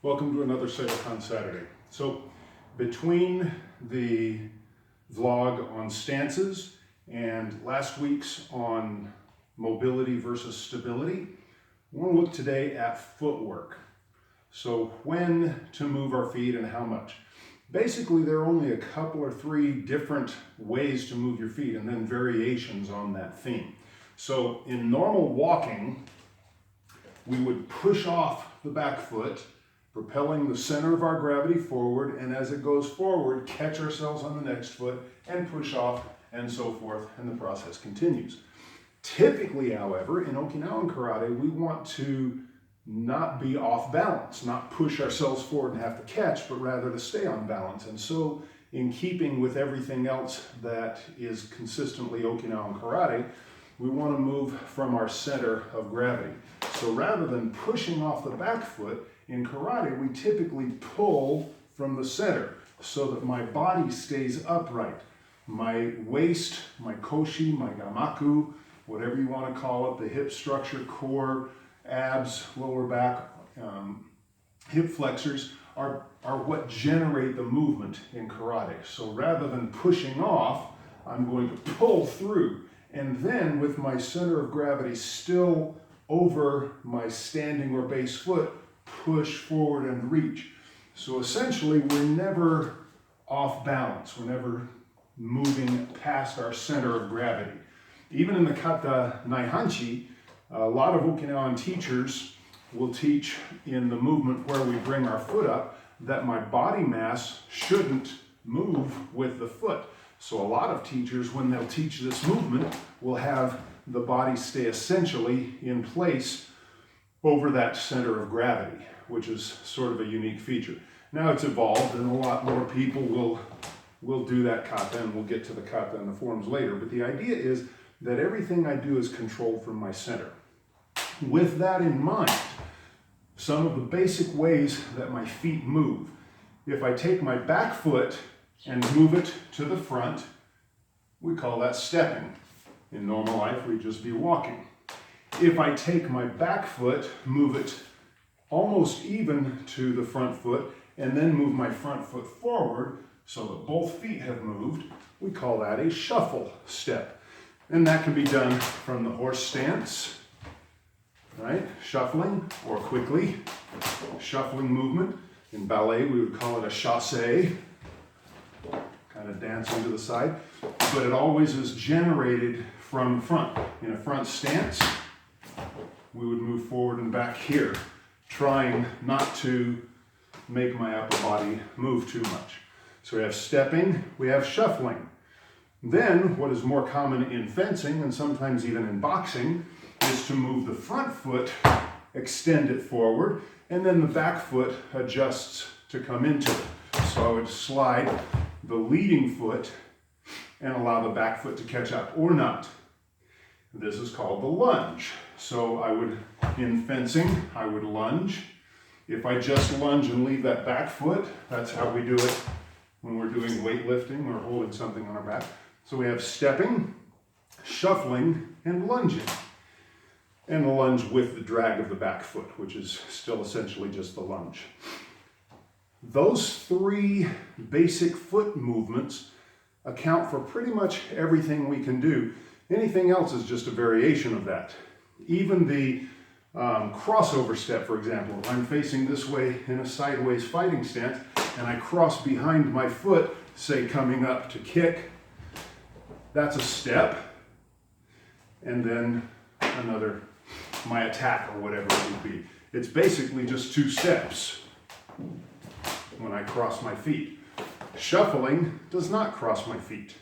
Welcome to another Seidokan Saturday. So between the vlog on stances and last week's on mobility versus stability, we want to look today at footwork. So when to move our feet and how much. Basically, there are only a couple or three different ways to move your feet and then variations on that theme. So in normal walking, we would push off the back foot, propelling the center of our gravity forward, and as it goes forward, catch ourselves on the next foot and push off, and so forth, and the process continues. Typically, however, in Okinawan karate, we want to not be off balance, not push ourselves forward and have to catch, but rather to stay on balance. And so, in keeping with everything else that is consistently Okinawan karate, we want to move from our center of gravity. So rather than pushing off the back foot, in karate, we typically pull from the center so that my body stays upright. My waist, my koshi, my gamaku, whatever you want to call it, the hip structure, core, abs, lower back, hip flexors are what generate the movement in karate. So rather than pushing off, I'm going to pull through. And then with my center of gravity still over my standing or base foot, push forward and reach. So essentially, we're never off balance. We're never moving past our center of gravity. Even in the kata naihanchi, a lot of Okinawan teachers will teach in the movement where we bring our foot up that my body mass shouldn't move with the foot. So a lot of teachers, when they'll teach this movement, will have the body stay essentially in place over that center of gravity, which is sort of a unique feature. Now it's evolved and a lot more people will do that kata, and we'll get to the kata and the forms later, but the idea is that everything I do is controlled from my center. With that in mind, some of the basic ways that my feet move. If I take my back foot and move it to the front, we call that stepping. In normal life, we'd just be walking. If I take my back foot, move it almost even to the front foot, and then move my front foot forward so that both feet have moved, we call that a shuffle step. And that can be done from the horse stance, right? Shuffling, or quickly, shuffling movement. In ballet, we would call it a chasse, kind of dancing to the side, but it always is generated from the front. In a front stance, we would move forward and back here, trying not to make my upper body move too much. So we have stepping, we have shuffling. Then, what is more common in fencing, and sometimes even in boxing, is to move the front foot, extend it forward, and then the back foot adjusts to come into it. So I would slide the leading foot and allow the back foot to catch up, or not. This is called the lunge. So in fencing, I would lunge. If I just lunge and leave that back foot, that's how we do it when we're doing weightlifting or holding something on our back. So we have stepping, shuffling, and lunging. And the lunge with the drag of the back foot, which is still essentially just the lunge. Those three basic foot movements account for pretty much everything we can do. Anything else is just a variation of that. Even the crossover step, for example, if I'm facing this way in a sideways fighting stance and I cross behind my foot, say coming up to kick, that's a step, and then another, my attack or whatever it would be. It's basically just two steps when I cross my feet. Shuffling does not cross my feet.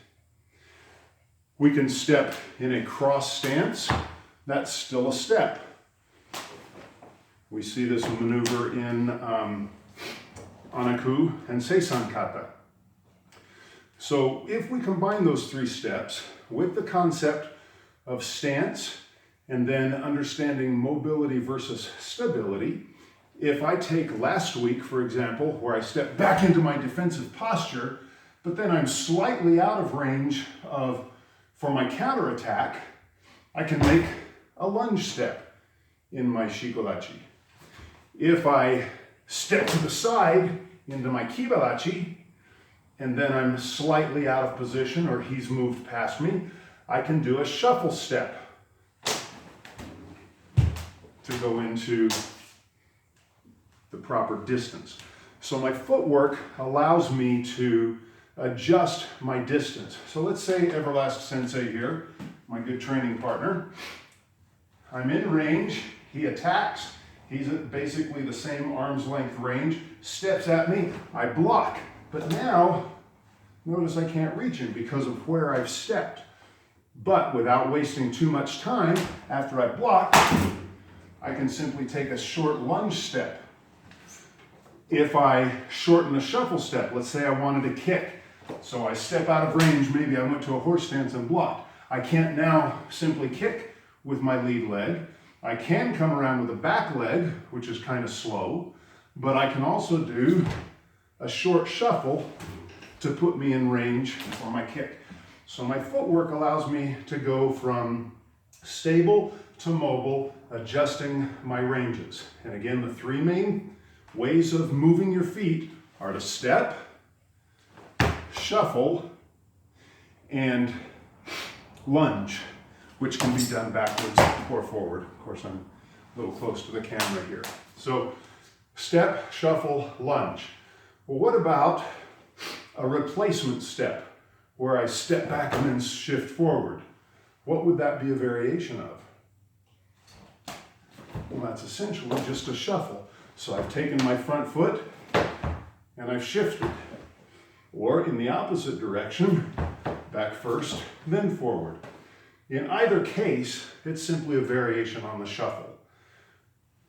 We can step in a cross stance. That's still a step. We see this maneuver in Anaku and Seisan kata. So if we combine those three steps with the concept of stance and then understanding mobility versus stability, if I take last week, for example, where I step back into my defensive posture, but then I'm slightly out of range for my counterattack, I can make a lunge step in my shikodachi. If I step to the side into my kibarachi, and then I'm slightly out of position or he's moved past me, I can do a shuffle step to go into the proper distance. So my footwork allows me to adjust my distance. So let's say Everlast Sensei here, my good training partner. I'm in range, he attacks, he's at basically the same arm's length range, steps at me, I block. But now, notice I can't reach him because of where I've stepped. But without wasting too much time, after I block, I can simply take a short lunge step. If I shorten a shuffle step, let's say I wanted to kick, so I step out of range, maybe I went to a horse stance and blocked. I can't now simply kick with my lead leg. I can come around with a back leg, which is kind of slow, but I can also do a short shuffle to put me in range for my kick. So my footwork allows me to go from stable to mobile, adjusting my ranges. And again, the three main ways of moving your feet are to step, shuffle, and lunge, which can be done backwards or forward. Of course, I'm a little close to the camera here. So step, shuffle, lunge. Well, what about a replacement step where I step back and then shift forward? What would that be a variation of? Well, that's essentially just a shuffle. So I've taken my front foot and I've shifted. Or in the opposite direction, back first, then forward. In either case, it's simply a variation on the shuffle.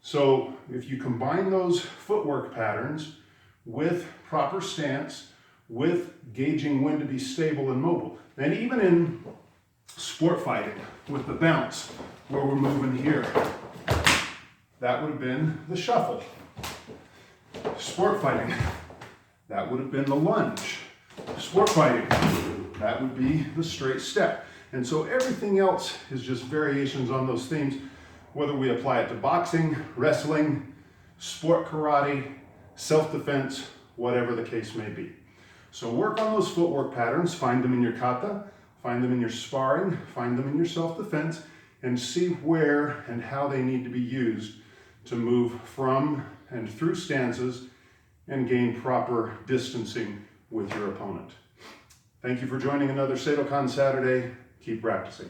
So if you combine those footwork patterns with proper stance, with gauging when to be stable and mobile, then even in sport fighting with the bounce, where we're moving here, that would have been the shuffle. Sport fighting, that would have been the lunge. Sport fighting, that would be the straight step. And so everything else is just variations on those themes, whether we apply it to boxing, wrestling, sport karate, self-defense, whatever the case may be. So work on those footwork patterns, find them in your kata, find them in your sparring, find them in your self-defense, and see where and how they need to be used to move from and through stances and gain proper distancing with your opponent. Thank you for joining another Seidokan Saturday. Keep practicing.